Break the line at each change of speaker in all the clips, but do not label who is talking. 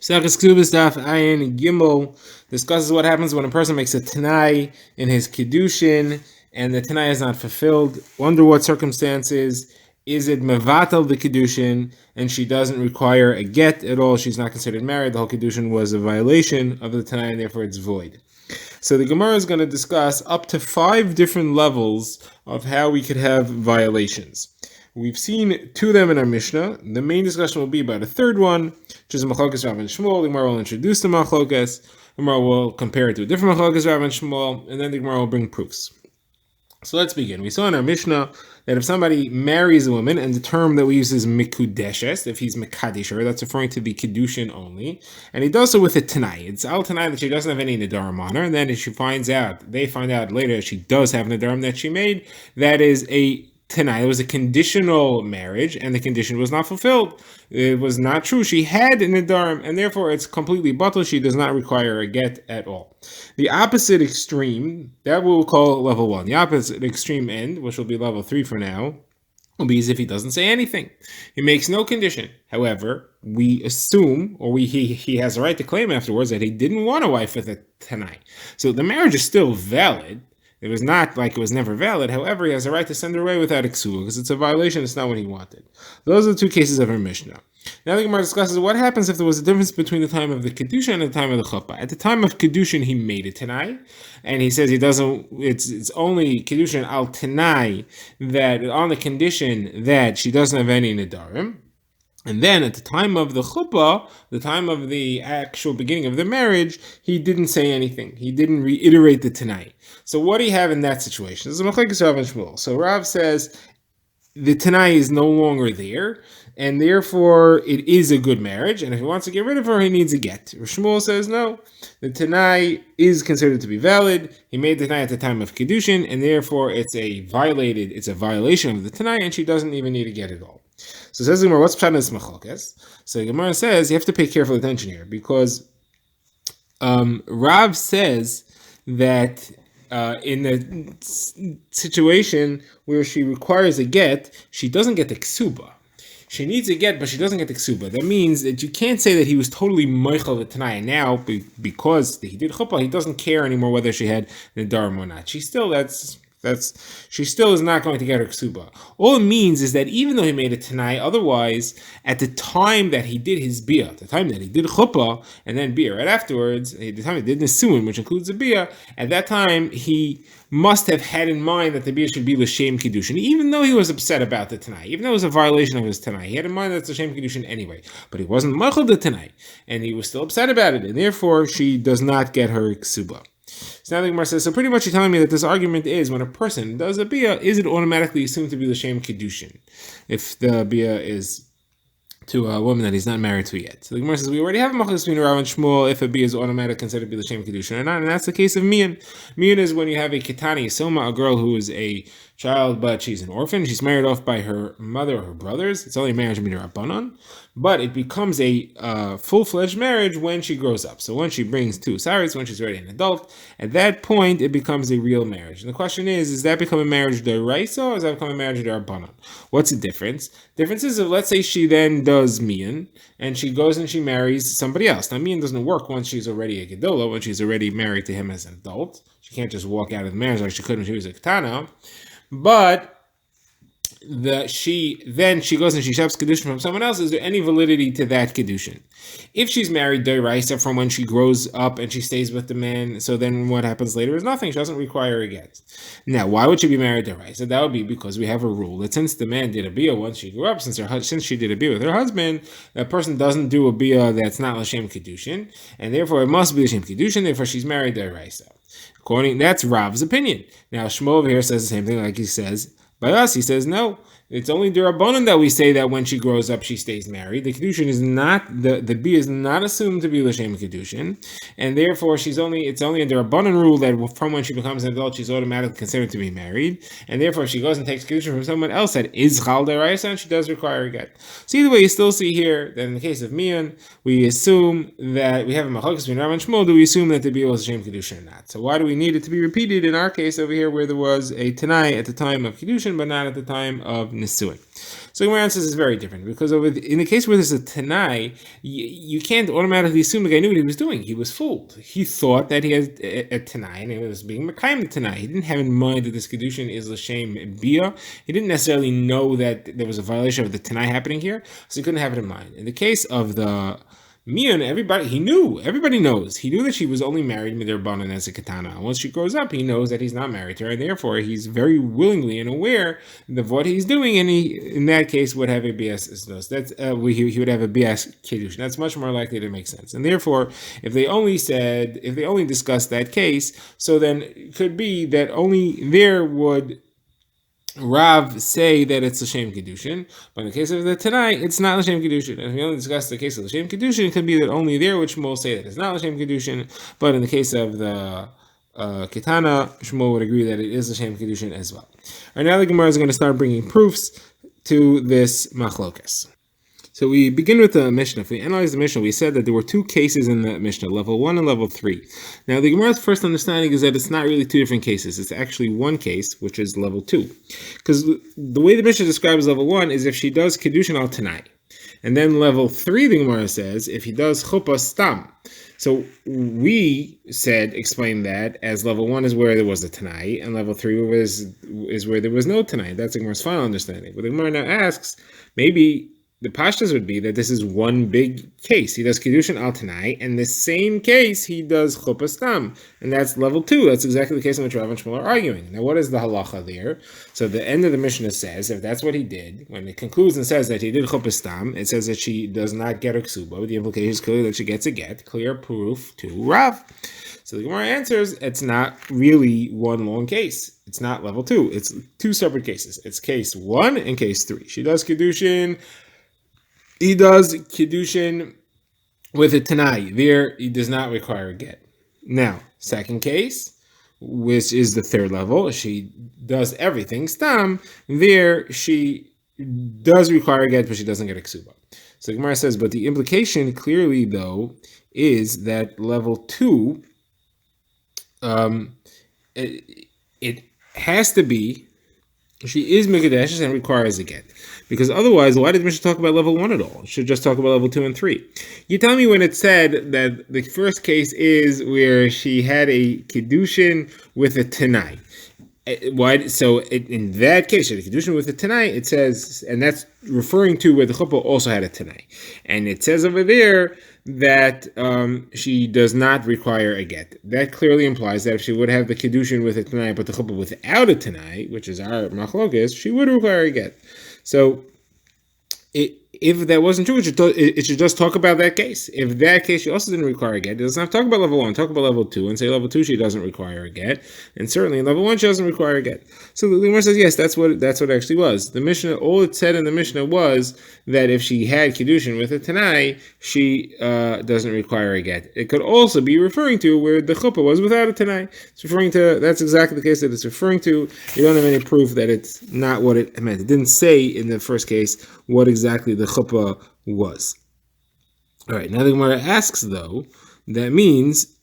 Kesubos Daf Ayin Gimel discusses what happens when a person makes a Tanai in his Kiddushin and the Tanai is not fulfilled. Under what circumstances is it Mevatel the Kiddushin and she doesn't require a get at all? She's not considered married. The whole Kiddushin was a violation of the Tanai and therefore it's void. So the Gemara is going to discuss up to 5 different levels of how we could have violations. We've seen 2 of them in our Mishnah. The main discussion will be about a third one, which is Machlokes Rav and Shmuel. The Gemara will introduce the Machlokes. The Gemara will compare it to a different Machlokes Rav and Shmuel, and then the Gemara will bring proofs. So let's begin. We saw in our Mishnah that if somebody marries a woman, and the term that we use is mikudeshes, if he's mekadisher, that's referring to the kiddushin only, and he does so with a tanai. It's al tanai that she doesn't have any nedarim on her, and then if they find out later that she does have nedarim that she made, that is a tanai. It was a conditional marriage, and the condition was not fulfilled. It was not true. She had a nedarim, and therefore it's completely batal. She does not require a get at all. The opposite extreme, that we'll call level 1. The opposite extreme end, which will be level 3 for now, will be as if he doesn't say anything. He makes no condition. However, we assume, or he has a right to claim afterwards that he didn't want a wife with a tanai. So the marriage is still valid. It was not like it was never valid. However, he has a right to send her away without a ksuba because it's a violation. It's not what he wanted. Those are the 2 cases of our Mishnah. Now the Gemara discusses what happens if there was a difference between the time of the Kedushin and the time of the Chuppah. At the time of Kedushin, he made it Tanai, and he says he doesn't, it's only Kedushin al Tanai, that on the condition that she doesn't have any Nedarim. And then at the time of the chuppah, the time of the actual beginning of the marriage, he didn't say anything. He didn't reiterate the Tanai. So what do you have in that situation? This is Machlokes Rav and Shmuel. So Rav says the Tanai is no longer there, and therefore it is a good marriage, and if he wants to get rid of her, he needs a get. Shmuel says no, the Tanai is considered to be valid. He made the Tanai at the time of Kiddushin, and therefore it's a violation of the Tanai, and she doesn't even need a get at all. So says the Gemara, what's pshat in this machlokes? So the Gemara says you have to pay careful attention here because Rav says that in the situation where she requires a get, she doesn't get the ksuba. She needs a get, but she doesn't get the ksuba. That means that you can't say that he was totally meichel the Tanai. And now, because he did chuppah, he doesn't care anymore whether she had nedarim or not. She still is not going to get her ksuba. All it means is that even though he made a Tanai, otherwise, at the time that he did his bia, the time that he did chuppah, and then bia right afterwards, the time he did nisuin, which includes the bia, at that time, he must have had in mind that the bia should be l'shem kiddushin, even though he was upset about the Tanai, even though it was a violation of his Tanai. He had in mind that it's l'shem kiddushin anyway, but he wasn't machal the Tanai, and he was still upset about it, and therefore, she does not get her ksuba. So now the Gemara says, so pretty much you're telling me that this argument is when a person does a bia, is it automatically assumed to be l'shem kiddushin if the bia is to a woman that he's not married to yet? So the Gemara says, we already have a machlokes between Rav and Shmuel if a bia is automatically considered to be l'shem kiddushin or not, and that's the case of mian. Mian is when you have a ketani, soma, a girl who is a child, but she's an orphan. She's married off by her mother or her brothers. It's only a marriage between Rabbanon, but it becomes a full-fledged marriage when she grows up. So when she brings 2 saris, when she's already an adult, at that point it becomes a real marriage. And the question is, does that become a marriage d'oraisa or does that become a marriage d'Rabbanan? What's the difference? The difference is, let's say she then does mian, and she goes and she marries somebody else. Now mian doesn't work once she's already a gedola, when she's already married to him as an adult. She can't just walk out of the marriage like she could when she was a ketana. But she goes and she shops kedushin from someone else. Is there any validity to that kedushin? If she's married d'oraisa from when she grows up and she stays with the man, so then what happens later is nothing. She doesn't require a get. Now, why would she be married d'oraisa? That would be because we have a rule that since the man did a bia once she grew up, since she did a bia with her husband, that person doesn't do a bia that's not l'shem kedushin, and therefore it must be l'shem kedushin. Therefore, she's married d'oraisa. That's Rav's opinion. Now Shmuel over here says the same thing, like he says. By us, he says no. It's only d'Rabbanan that we say that when she grows up, she stays married. The kedushin is not the bia is not assumed to be l'shem kedushin, and therefore it's only a d'Rabbanan rule that from when she becomes an adult, she's automatically considered to be married, and therefore if she goes and takes kedushin from someone else that is chal d'oraisa, and she does require a get. So either way, you still see here that in the case of mian, we assume that we have a machlokes between Rav and Shmuel. Do we assume that the bia was l'shem kedushin or not? So why do we need it to be repeated in our case over here, where there was a tanai at the time of kedushin, but not at the time of nisuin? So Gemara answers is very different, because in the case where there's a Tanai, you can't automatically assume the guy knew what he was doing. He was fooled. He thought that he had a Tanai, and he was being Mekayim the Tanai. He didn't have in mind that this Kedushin is L'Shem Bia. He didn't necessarily know that there was a violation of the Tanai happening here, so he couldn't have it in mind. In the case of the Mian, everybody knows. He knew that she was only married midrabanan as a katana. Once she grows up, he knows that he's not married to her, and therefore he's very willingly and aware of what he's doing, and he, in that case, would have a bias. That's he would have a bias kiddush. That's much more likely to make sense. And therefore, if they only discussed that case, so then it could be that only there would Rav say that it's L'Shem Kedushin, but in the case of the Tanai, it's not L'Shem Kedushin. And if we only discuss the case of L'Shem Kedushin, it could be that only there would Shmuel say that it's not L'Shem Kedushin, but in the case of the Ketana, Shmuel would agree that it is L'Shem Kedushin as well. All right, now the Gemara is going to start bringing proofs to this machlokas. So we begin with the Mishnah. If we analyze the Mishnah, we said that there were two cases in the Mishnah, level 1 and level 3. Now the Gemara's first understanding is that it's not really two different cases. It's actually one case, which is level 2. Because the way the Mishnah describes level 1 is if she does Kiddushin al Tanai. And then level 3, the Gemara says, if he does Chuppah Stam. So we explained that as level 1 is where there was a Tanai, and level 3 is where there was no Tanai. That's the Gemara's final understanding. But the Gemara now asks, maybe the pashtas would be that this is one big case. He does Kiddushin al Tanai, and the same case he does Chuppah Stam, and that's level 2. That's exactly the case in which Rav and Shmuel are arguing. Now, what is the halacha there? So the end of the Mishnah says, if that's what he did, when it concludes and says that he did Chuppah Stam, it says that she does not get a ksuba, but the implication is clearly that she gets a get. Clear proof to Rav. So the Gemara answers, it's not really one long case. It's not level 2. It's two separate cases. It's case 1 and case 3. She does Kiddushin. He does Kiddushin with a Tanai. There, he does not require a get. Now, second case, which is the third level, she does everything Stam. There, she does require a get, but she doesn't get a ksuba. So the Gemara says, but the implication clearly, though, is that level 2, it has to be, she is Megadeshes and requires a get. Because otherwise, why did the Mishnah talk about level 1 at all? It should just talk about level 2 and 3. You tell me when it said that the first case is where she had a Kiddushin with a Tanai. Why? So in that case, she had a Kiddushin with a Tanai, it says, and that's referring to where the Chuppah also had a Tanai. And it says over there that she does not require a get. That clearly implies that if she would have the Kiddushin with a Tanai, but the Chuppah without a Tanai, which is our machlokas, she would require a get. So, if that wasn't true, it should just talk about that case. If that case she also didn't require a get, it doesn't have to talk about level 1, talk about level 2, and say level 2 she doesn't require a get, and certainly in level 1 she doesn't require a get. So the Gemara says yes, that's what it actually was. The Mishnah, all it said in the Mishnah was that if she had Kiddushin with a Tanai, she doesn't require a get. It could also be referring to where the Chuppah was without a Tanai. It's referring to, that's exactly the case that it's referring to. You don't have any proof that it's not what it meant. It didn't say in the first case what exactly the Chuppah was. All right, now the Gemara asks, though, that means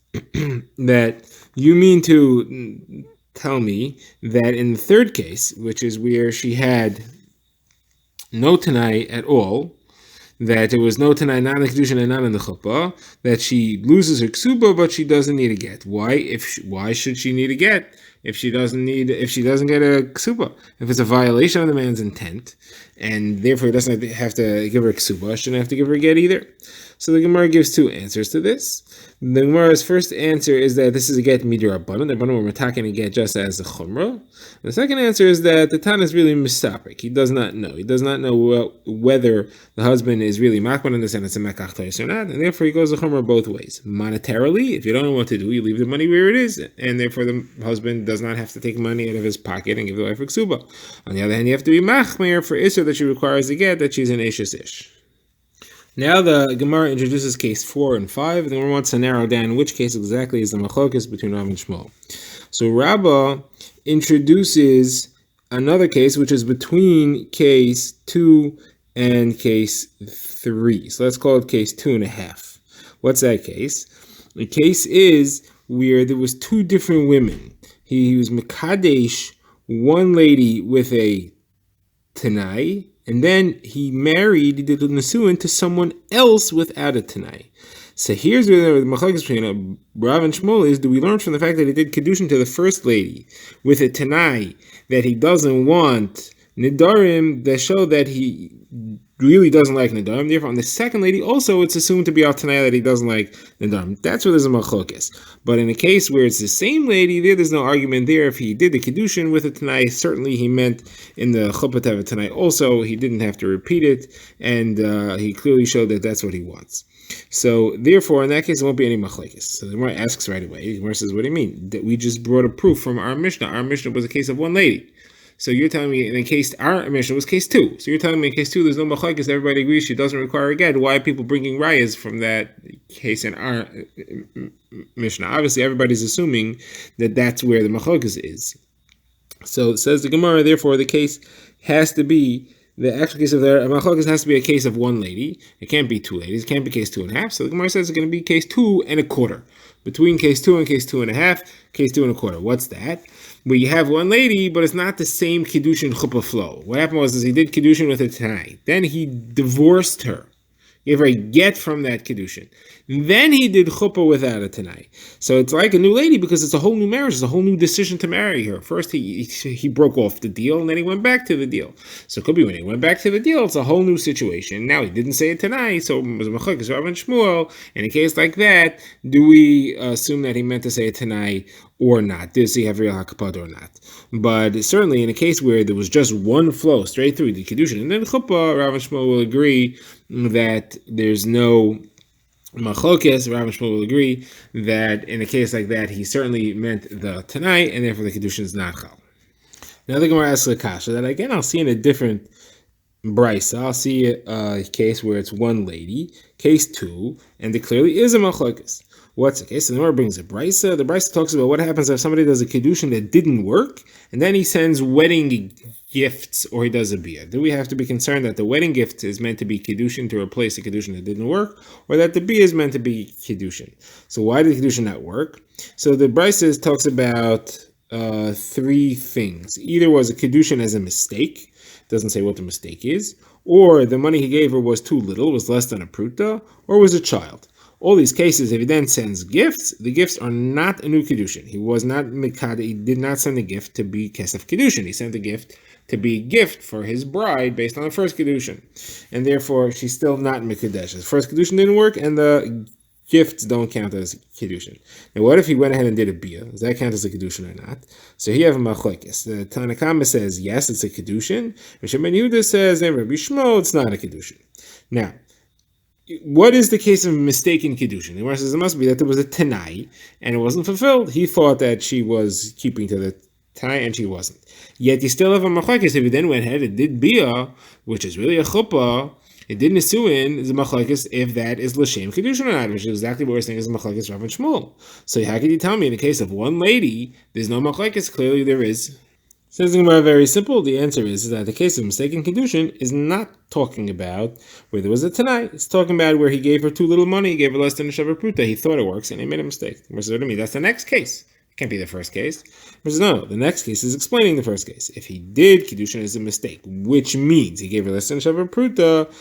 that you mean to tell me that in the third case, which is where she had no Tanai at all, that there was no Tanai, not in the Kiddushin and not in the Chuppah, that she loses her ksuba, but she doesn't need a get. Why? Why should she need a get if she doesn't get a ksuba? If it's a violation of the man's intent, and therefore he doesn't have to give her a ksuba, shouldn't have to give her a get either. So the Gemara gives two answers to this. The Gemara's first answer is that this is a get midrabanan. The Rabbanan were metaking a get just as a chumrah. The second answer is that the Tana is really mistapik. He does not know. He does not know whether the husband is really makban in the sense it's a mekach tois or not, and therefore he goes a chumrah both ways. Monetarily, if you don't know what to do, you leave the money where it is, and therefore the husband does not have to take money out of his pocket and give the wife a ksuba. On the other hand, you have to be machmir for Isser that she requires a get, that she's an Eshes Ish. Now the Gemara introduces case 4 and 5. The Gemara wants to narrow down which case exactly is the machlokas between Rav and Shmuel. So Rabbah introduces another case which is between case 2 and case 3. So let's call it case 2.5. What's that case? The case is where there was two different women. He was Mekadesh, one lady with a Tanai, and then he did the Nisuin to someone else without a Tanai. So here's where the machlokes between Rav and Shmuel is: do we learn from the fact that he did kedushin to the first lady with a Tanai that he doesn't want Nidarim, that show that he really doesn't like Nidarim? Therefore, on the second lady, also it's assumed to be al Tanai that he doesn't like Nidarim. That's where there's a machlokes. But in a case where it's the same lady, there's no argument there. If he did the kedushin with a Tanai, certainly he meant in the chuppah to have a Tanai also. He didn't have to repeat it, and he clearly showed that that's what he wants. So therefore, in that case, there won't be any machlekes. So the Gemara asks right away. The Gemara says, "What do you mean? That we just brought a proof from our Mishnah. Our Mishnah was a case of one lady. So you're telling me in case our Mishnah was case 2. So you're telling me in case 2 there's no machlekes. Everybody agrees she doesn't require a get. Why are people bringing rayas from that case in our Mishnah? Obviously, everybody's assuming that that's where the machlekes is. So it says the Gemara. Therefore, the case has to be. The actual case of the machlokes has to be a case of one lady. It can't be 2 ladies. It can't be case 2.5. So the Gemara says it's going to be case 2.25. Between case 2 and case 2.5, case 2.25. What's that? Where you have one lady, but it's not the same kedushin chuppah flow. What happened was he did kedushin with a Tanai. Then he divorced her. Gave her a get from that kedushin. Then he did chuppah without a Tanai. So it's like a new lady because it's a whole new marriage. It's a whole new decision to marry her. First he broke off the deal and then he went back to the deal. So it could be when he went back to the deal, it's a whole new situation. Now he didn't say a Tanai, so it was machlokes Rav and Shmuel. In a case like that, do we assume that he meant to say a Tanai or not? Does he have real hakapad or not? But certainly in a case where there was just one flow straight through the kedushin and then chuppah, Rav and Shmuel will agree that there's no machlokes. Rav and Shmuel will agree that in a case like that, he certainly meant the Tanai, and therefore the kedushin is not chal. Now the Gemara asks the kasha that again I'll see in a different brisa. I'll see a case where it's one lady, case 2, and there clearly is a machlokes. What's the case? So the Gemara brings a brisa. The brisa talks about what happens if somebody does a kedushin that didn't work, and then he sends wedding gifts, or he does a biyah. Do we have to be concerned that the wedding gift is meant to be kedushin to replace a kedushin that didn't work, or that the biyah is meant to be kedushin? So why did the kedushin not work? So the brisa talks about 3 things. Either was a kedushin as a mistake, doesn't say what the mistake is, or the money he gave her was too little, was less than a pruta, or was a child. All these cases, if he then sends gifts, the gifts are not a new kedushin. He was not mikad. He did not send the gift to be kesef kedushin. He sent the gift to be a gift for his bride based on the first kedushin, and therefore she's still not mikadesh. The first kedushin didn't work, and the gifts don't count as kedushin. Now, what if he went ahead and did a biyah? Does that count as a kedushin or not? So here you have a machlokes. The Tanakama says yes, it's a kedushin. Rabbi Ben Yehuda says, and Rabbi Shmuel, it's not a kedushin. Now, what is the case of mistaken kedushin? The Gemara says it must be that there was a Tanai and it wasn't fulfilled. He thought that she was keeping to the Tanai and she wasn't. Yet you still have a machlokes. If he then went ahead and did biyah, which is really a chuppah, it didn't nisuin, is a machlokes if that is l'shem kedushin or not, which is exactly what we're saying is a machlokes Rav and Shmuel. So how can you tell me in the case of one lady, there's no machlokes? Clearly there is. Says the Gemara, very simple. The answer is that the case of mistaken kedushin is not talking about where there was a Tanai. It's talking about where he gave her too little money, he gave her less than a shavar pruta. He thought it works and he made a mistake. What do you mean? That's the next case. It can't be the first case. No, the next case is explaining the first case. If he did kedushin as a mistake, which means he gave her less than a shavar pruta,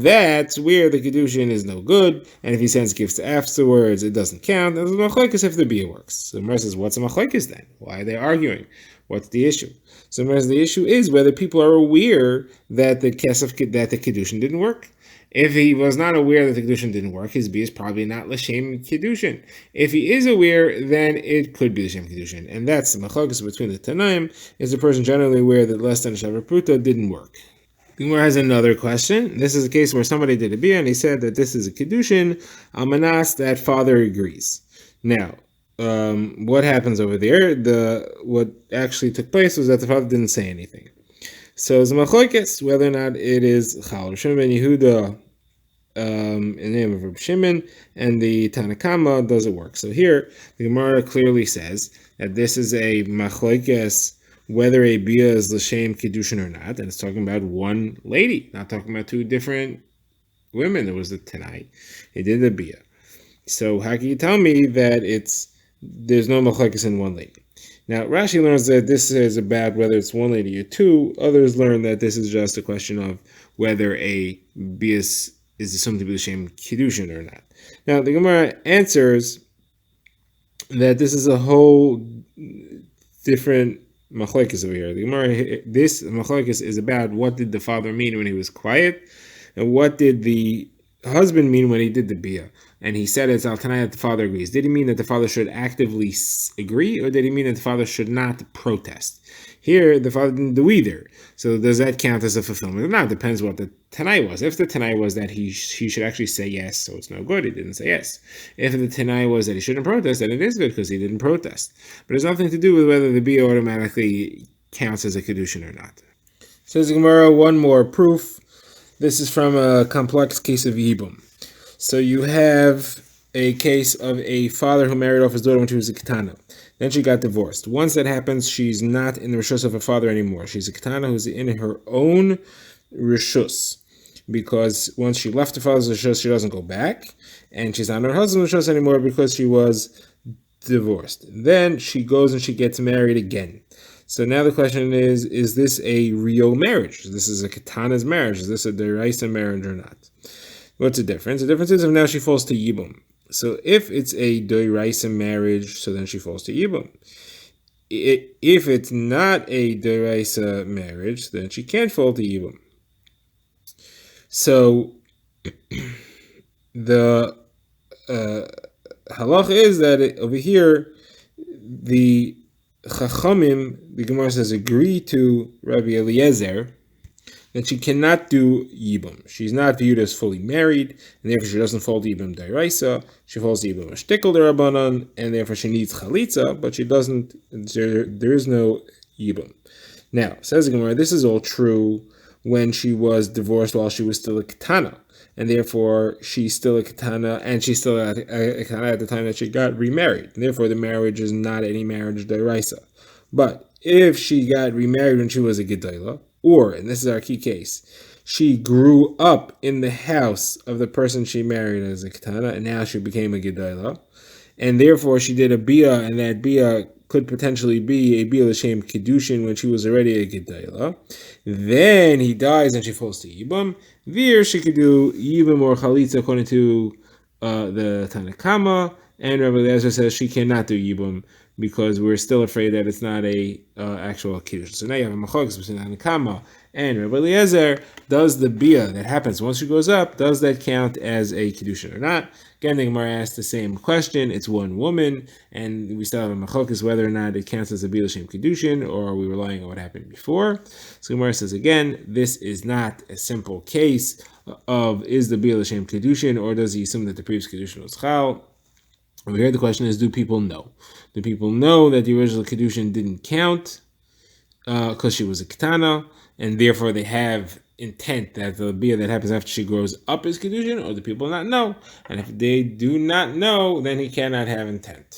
that's where the kedushin is no good. And if he sends gifts afterwards, it doesn't count. There's a machlokes if the biyah works. So the Gemara says, what's a machlokes then? Why are they arguing? What's the issue? So the issue is whether people are aware that the kedushin didn't work. If he was not aware that the kedushin didn't work, his biyah is probably not l'shem kedushin. If he is aware, then it could be l'shem kedushin, and that's the machlokes between the Tanaim. Is the person generally aware that less than a shavar pruta didn't work? The Gemara has another question. This is a case where somebody did a biyah and he said that this is a kedushin. Amanas, that father agrees. Now, what happens over there? What actually took place was that the father didn't say anything. So it's a machlokes whether or not it is chal. Rabbi Shimon ben Yehuda, in the name of Rabbi Shimon, and the Tanakama, does it work? So here the Gemara clearly says that this is a machlokes whether a biyah is l'shem kedushin or not, and it's talking about one lady, not talking about 2 different women. There was the Tanai. He did the biyah. So how can you tell me that there's no machlokes in one lady? Now, Rashi learns that this is about whether it's one lady or two. Others learn that this is just a question of whether a bias is assumed to be the same kiddushin or not. Now, the Gemara answers that this is a whole different machlekes over here. The Gemara, this machlekes is about what did the father mean when he was quiet, and what did the husband mean when he did the bia. And he said it's al tanai that the father agrees. Did he mean that the father should actively agree, or did he mean that the father should not protest? Here, the father didn't do either. So does that count as a fulfillment? Now, it depends what the tanai was. If the tanai was that he should actually say yes, so it's no good, he didn't say yes. If the tanai was that he shouldn't protest, then it is good because he didn't protest. But it has nothing to do with whether the bia automatically counts as a kedushin or not. Says Gemara, one more proof. This is from a complex case of yibum. So you have a case of a father who married off his daughter when she was a ketana. Then she got divorced. Once that happens, she's not in the rishus of her father anymore. She's a ketana who's in her own rishus. Because once she left her father's rishus, she doesn't go back. And she's not in her husband's rishus anymore because she was divorced. Then she goes and she gets married again. So now the question is this a real marriage? This is a ketana's marriage. Is this a deraisa marriage or not? What's the difference? The difference is if now she falls to yibum. So if it's a deraisa marriage, so then she falls to yibum. If it's not a deraisa marriage, then she can't fall to yibum. So the halach is that over here, the Chachamim, the Gemara says, agree to Rabbi Eliezer that she cannot do yibum. She's not viewed as fully married, and therefore she doesn't fall to yibum deraisa. She falls to yibum shtickle derabanan, and therefore she needs chalitza, but she doesn't. There is no yibum. Now, says the Gemara, this is all true when she was divorced while she was still a ketana, and therefore she's still a ketana, and she's still a ketana at the time that she got remarried. And therefore, the marriage is not any marriage deraisa. But if she got remarried when she was a gedayla, or, and this is our key case, she grew up in the house of the person she married as a ketana, and now she became a gedayla, and therefore she did a bia, and that bia could potentially be a bia l'shem kedushin when she was already a gedayla. Then he dies and she falls to yibum. There she could do yibum or chalitza according to the Tanakama, and Rabbi Eliezer says she cannot do yibum because we're still afraid that it's not a actual kiddush. So now you have a machlokes between Tanakama and Rabbi Eliezer. Does the bia that happens once she goes up, does that count as a kiddushin or not? Again, the Gemara asked the same question. It's one woman, and we still have a machlokes whether or not it counts as a bia l'shem kiddushin, or are we relying on what happened before? So Gemara says again, this is not a simple case of is the bia l'shem kiddushin, or does he assume that the previous kiddushin was chal? Over here, the question is, do people know? Do people know that the original Kedushin didn't count because she was a Ketana, and therefore they have intent that the Bia that happens after she grows up is Kedushin, or do people not know? And if they do not know, then he cannot have intent.